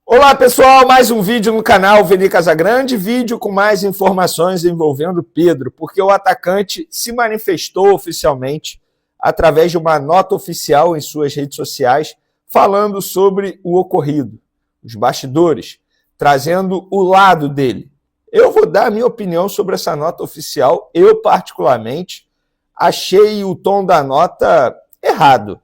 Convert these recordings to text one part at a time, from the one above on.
Olá pessoal, mais um vídeo no canal Veni Casagrande, vídeo com mais informações envolvendo Pedro, porque o atacante se manifestou oficialmente através de uma nota oficial em suas redes sociais falando sobre o ocorrido, os bastidores, trazendo o lado dele. Eu vou dar a minha opinião sobre essa nota oficial. Eu particularmente achei o tom da nota errado.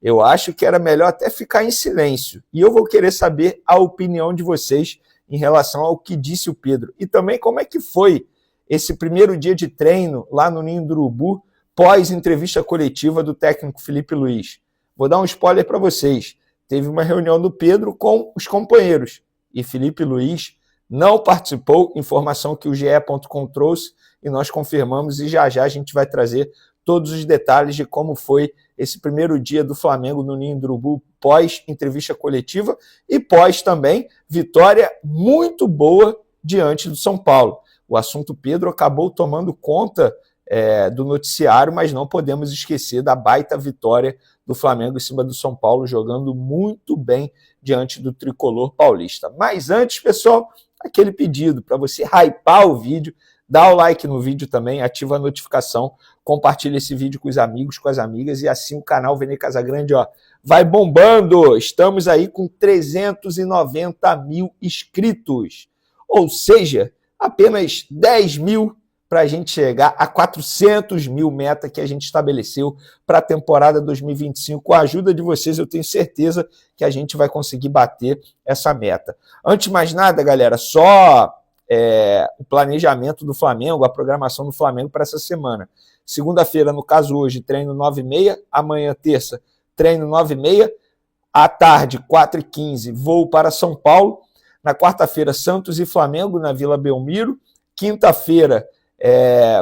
Eu acho que era melhor até ficar em silêncio. E eu vou querer saber a opinião de vocês em relação ao que disse o Pedro. E também como é que foi esse primeiro dia de treino lá no Ninho do Urubu, pós-entrevista coletiva do técnico Felipe Luiz. Vou dar um spoiler para vocês. Teve uma reunião do Pedro com os companheiros. E Felipe Luiz não participou, informação que o GE.com trouxe, e nós confirmamos, e já a gente vai trazer todos os detalhes de como foi esse primeiro dia do Flamengo no Ninho do Urubu, pós-entrevista coletiva e pós também vitória muito boa diante do São Paulo. O assunto Pedro acabou tomando conta do noticiário, mas não podemos esquecer da baita vitória do Flamengo em cima do São Paulo, jogando muito bem diante do tricolor paulista. Mas antes, pessoal, aquele pedido para você hypar o vídeo, dá o like no vídeo também, ativa a notificação, compartilha esse vídeo com os amigos, com as amigas, e assim o canal Veni Casagrande vai bombando. Estamos aí com 390 mil inscritos, ou seja, apenas 10 mil para a gente chegar a 400 mil, meta que a gente estabeleceu para a temporada 2025. Com a ajuda de vocês, eu tenho certeza que a gente vai conseguir bater essa meta. Antes de mais nada, galera, só o planejamento do Flamengo, a programação do Flamengo para essa semana. Segunda-feira, no caso hoje, treino 9h30, amanhã, terça, treino 9h30, à tarde, 4h15, voo para São Paulo, na quarta-feira, Santos e Flamengo, na Vila Belmiro, quinta-feira,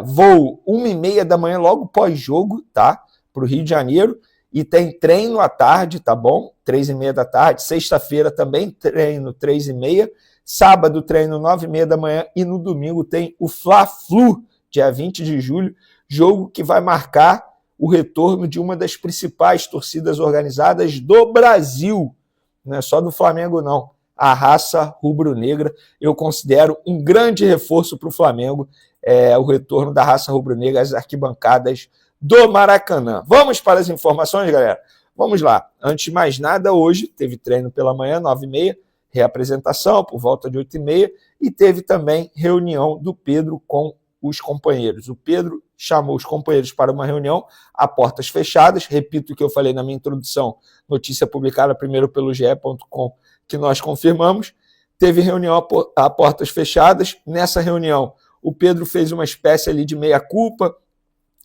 voo 1h30 da manhã, logo pós-jogo, tá? Para o Rio de Janeiro, e tem treino à tarde, tá bom? 3h30 da tarde, sexta-feira também treino 3h30, sábado treino 9h30 da manhã e no domingo tem o Fla-Flu, dia 20 de julho, jogo que vai marcar o retorno de uma das principais torcidas organizadas do Brasil, não é só do Flamengo não, a raça rubro-negra. Eu considero um grande reforço para o Flamengo, o retorno da raça rubro-negra às arquibancadas do Maracanã. Vamos para as informações, galera? Vamos lá. Antes de mais nada, hoje teve treino pela manhã, 9h30, reapresentação por volta de 8h30, e teve também reunião do Pedro com os companheiros. O Pedro chamou os companheiros para uma reunião a portas fechadas. Repito o que eu falei na minha introdução, notícia publicada primeiro pelo GE.com, que nós confirmamos. Teve reunião a portas fechadas. Nessa reunião, o Pedro fez uma espécie ali de meia-culpa,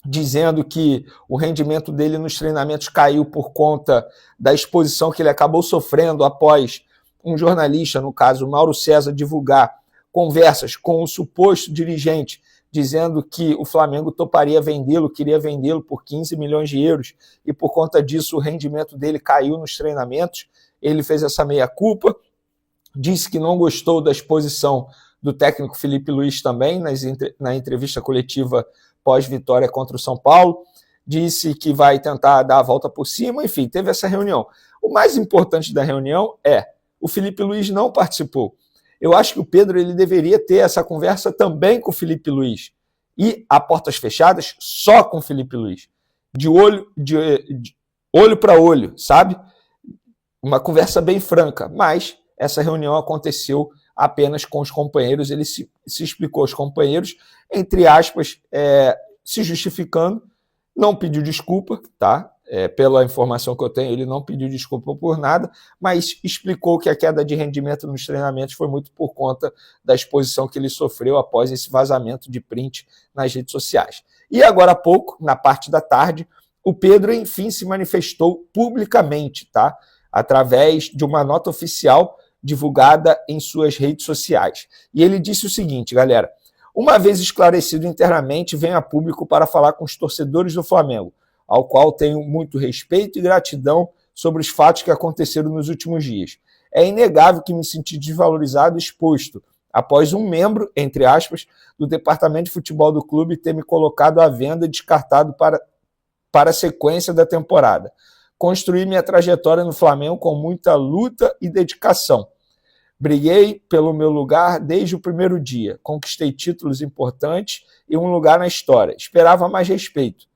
dizendo que o rendimento dele nos treinamentos caiu por conta da exposição que ele acabou sofrendo após um jornalista, no caso Mauro César, divulgar conversas com o suposto dirigente, dizendo que o Flamengo toparia vendê-lo, queria vendê-lo por 15 milhões de euros, e por conta disso o rendimento dele caiu nos treinamentos. Ele fez essa meia-culpa, disse que não gostou da exposição do técnico Felipe Luiz também, na entrevista coletiva pós-vitória contra o São Paulo, disse que vai tentar dar a volta por cima, enfim, teve essa reunião. O mais importante da reunião o Felipe Luiz não participou. Eu acho que o Pedro ele deveria ter essa conversa também com o Felipe Luiz. E a portas fechadas só com o Felipe Luiz. De olho para olho, sabe? Uma conversa bem franca. Mas essa reunião aconteceu apenas com os companheiros. Ele se explicou aos companheiros, entre aspas, se justificando. Não pediu desculpa, tá? Pela informação que eu tenho, ele não pediu desculpa por nada, mas explicou que a queda de rendimento nos treinamentos foi muito por conta da exposição que ele sofreu após esse vazamento de print nas redes sociais. E agora há pouco, na parte da tarde, o Pedro, enfim, se manifestou publicamente, tá? Através de uma nota oficial divulgada em suas redes sociais. E ele disse o seguinte, galera: uma vez esclarecido internamente, venho a público para falar com os torcedores do Flamengo, ao qual tenho muito respeito e gratidão sobre os fatos que aconteceram nos últimos dias. É inegável que me senti desvalorizado e exposto, após um membro, entre aspas, do departamento de futebol do clube ter me colocado à venda e descartado para a sequência da temporada. Construí minha trajetória no Flamengo com muita luta e dedicação. Briguei pelo meu lugar desde o primeiro dia. Conquistei títulos importantes e um lugar na história. Esperava mais respeito.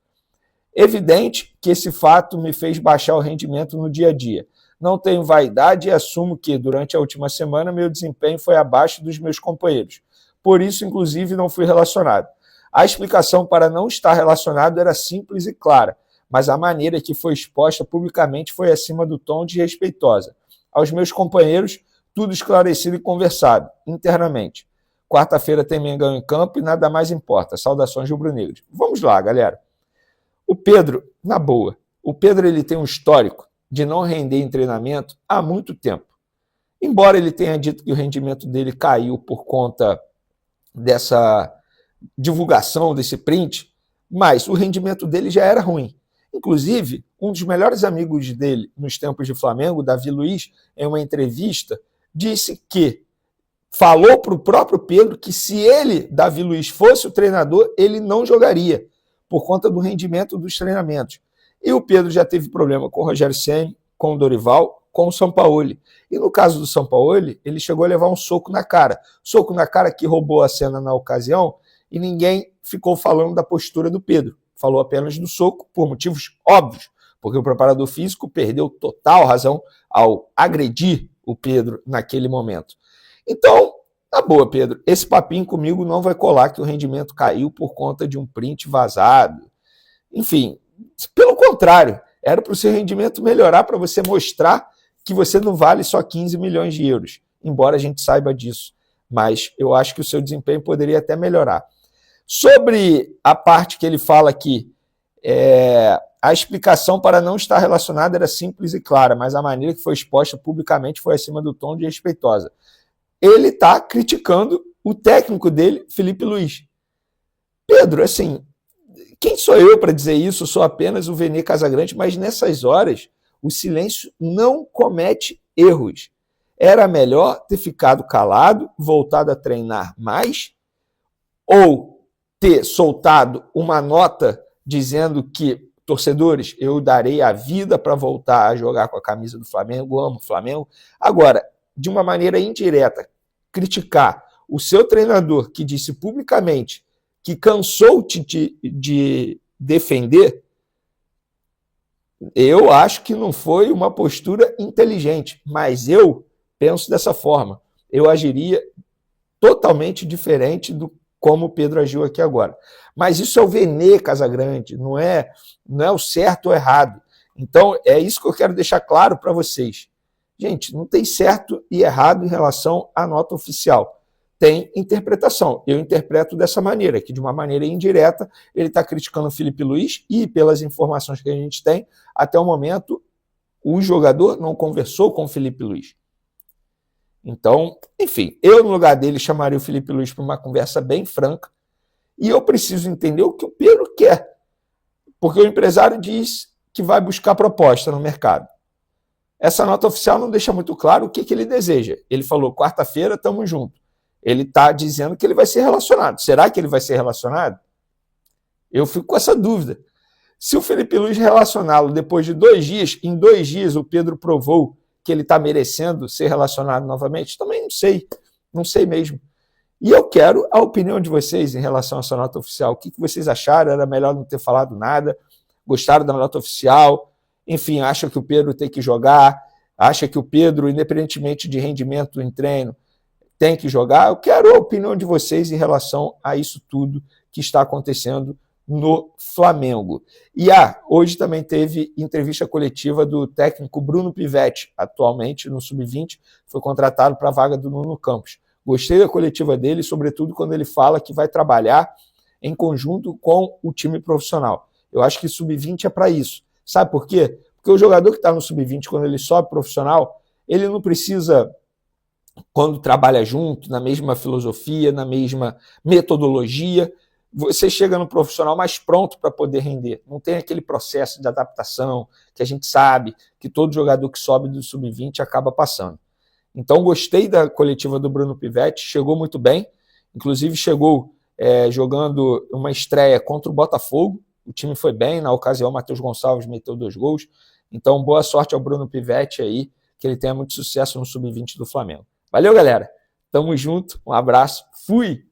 Evidente que esse fato me fez baixar o rendimento no dia a dia. Não tenho vaidade e assumo que, durante a última semana, meu desempenho foi abaixo dos meus companheiros. Por isso, inclusive, não fui relacionado. A explicação para não estar relacionado era simples e clara, mas a maneira que foi exposta publicamente foi acima do tom desrespeitosa. Aos meus companheiros, tudo esclarecido e conversado, internamente. Quarta-feira tem Mengão em campo e nada mais importa. Saudações rubro-negras. Vamos lá, galera. O Pedro, na boa, o Pedro ele tem um histórico de não render em treinamento há muito tempo. Embora ele tenha dito que o rendimento dele caiu por conta dessa divulgação, desse print, mas o rendimento dele já era ruim. Inclusive, um dos melhores amigos dele nos tempos de Flamengo, Davi Luiz, em uma entrevista, disse que falou para o próprio Pedro que se ele, Davi Luiz, fosse o treinador, ele não jogaria, por conta do rendimento dos treinamentos. E o Pedro já teve problema com o Rogério Ceni, com o Dorival, com o Sampaoli. E no caso do Sampaoli, ele chegou a levar um soco na cara. Soco na cara que roubou a cena na ocasião e ninguém ficou falando da postura do Pedro. Falou apenas do soco por motivos óbvios, porque o preparador físico perdeu total razão ao agredir o Pedro naquele momento. Então, tá boa, Pedro, esse papinho comigo não vai colar que o rendimento caiu por conta de um print vazado. Enfim, pelo contrário, era para o seu rendimento melhorar, para você mostrar que você não vale só 15 milhões de euros, embora a gente saiba disso. Mas eu acho que o seu desempenho poderia até melhorar. Sobre a parte que ele fala aqui, a explicação para não estar relacionada era simples e clara, mas a maneira que foi exposta publicamente foi acima do tom de respeitosa. Ele está criticando o técnico dele, Felipe Luiz. Pedro, assim, quem sou eu para dizer isso? Eu sou apenas o Vene Casagrande, mas nessas horas o silêncio não comete erros. Era melhor ter ficado calado, voltado a treinar mais, ou ter soltado uma nota dizendo que, torcedores, eu darei a vida para voltar a jogar com a camisa do Flamengo, amo o Flamengo. Agora, de uma maneira indireta, criticar o seu treinador que disse publicamente que cansou de defender, eu acho que não foi uma postura inteligente, mas eu penso dessa forma. Eu agiria totalmente diferente do como o Pedro agiu aqui agora. Mas isso é o Vene Casagrande, não é o certo ou errado. Então, é isso que eu quero deixar claro para vocês. Gente, não tem certo e errado em relação à nota oficial. Tem interpretação. Eu interpreto dessa maneira, que de uma maneira indireta ele está criticando o Felipe Luiz e, pelas informações que a gente tem, até o momento, o jogador não conversou com o Felipe Luiz. Então, enfim, eu no lugar dele chamaria o Felipe Luiz para uma conversa bem franca e eu preciso entender o que o Pedro quer, porque o empresário diz que vai buscar proposta no mercado. Essa nota oficial não deixa muito claro o que ele deseja. Ele falou, quarta-feira, estamos juntos. Ele está dizendo que ele vai ser relacionado. Será que ele vai ser relacionado? Eu fico com essa dúvida. Se o Felipe Luiz relacioná-lo depois de 2 dias, em 2 dias o Pedro provou que ele está merecendo ser relacionado novamente, também não sei mesmo. E eu quero a opinião de vocês em relação a essa nota oficial. O que vocês acharam? Era melhor não ter falado nada? Gostaram da nota oficial? Enfim, acham que o Pedro tem que jogar? Acha que o Pedro, independentemente de rendimento em treino, tem que jogar? Eu quero a opinião de vocês em relação a isso tudo que está acontecendo no Flamengo. E hoje também teve entrevista coletiva do técnico Bruno Pivetti, atualmente no Sub-20, foi contratado para a vaga do Nuno Campos. Gostei da coletiva dele, sobretudo quando ele fala que vai trabalhar em conjunto com o time profissional. Eu acho que Sub-20 é para isso. Sabe por quê? Porque o jogador que está no Sub-20, quando ele sobe profissional, ele não precisa, quando trabalha junto, na mesma filosofia, na mesma metodologia, você chega no profissional mais pronto para poder render. Não tem aquele processo de adaptação que a gente sabe que todo jogador que sobe do Sub-20 acaba passando. Então, gostei da coletiva do Bruno Pivetti, chegou muito bem, inclusive chegou jogando uma estreia contra o Botafogo, o time foi bem, na ocasião o Matheus Gonçalves meteu 2 gols, então boa sorte ao Bruno Pivetti aí, que ele tenha muito sucesso no Sub-20 do Flamengo. Valeu, galera. Tamo junto. Um abraço. Fui!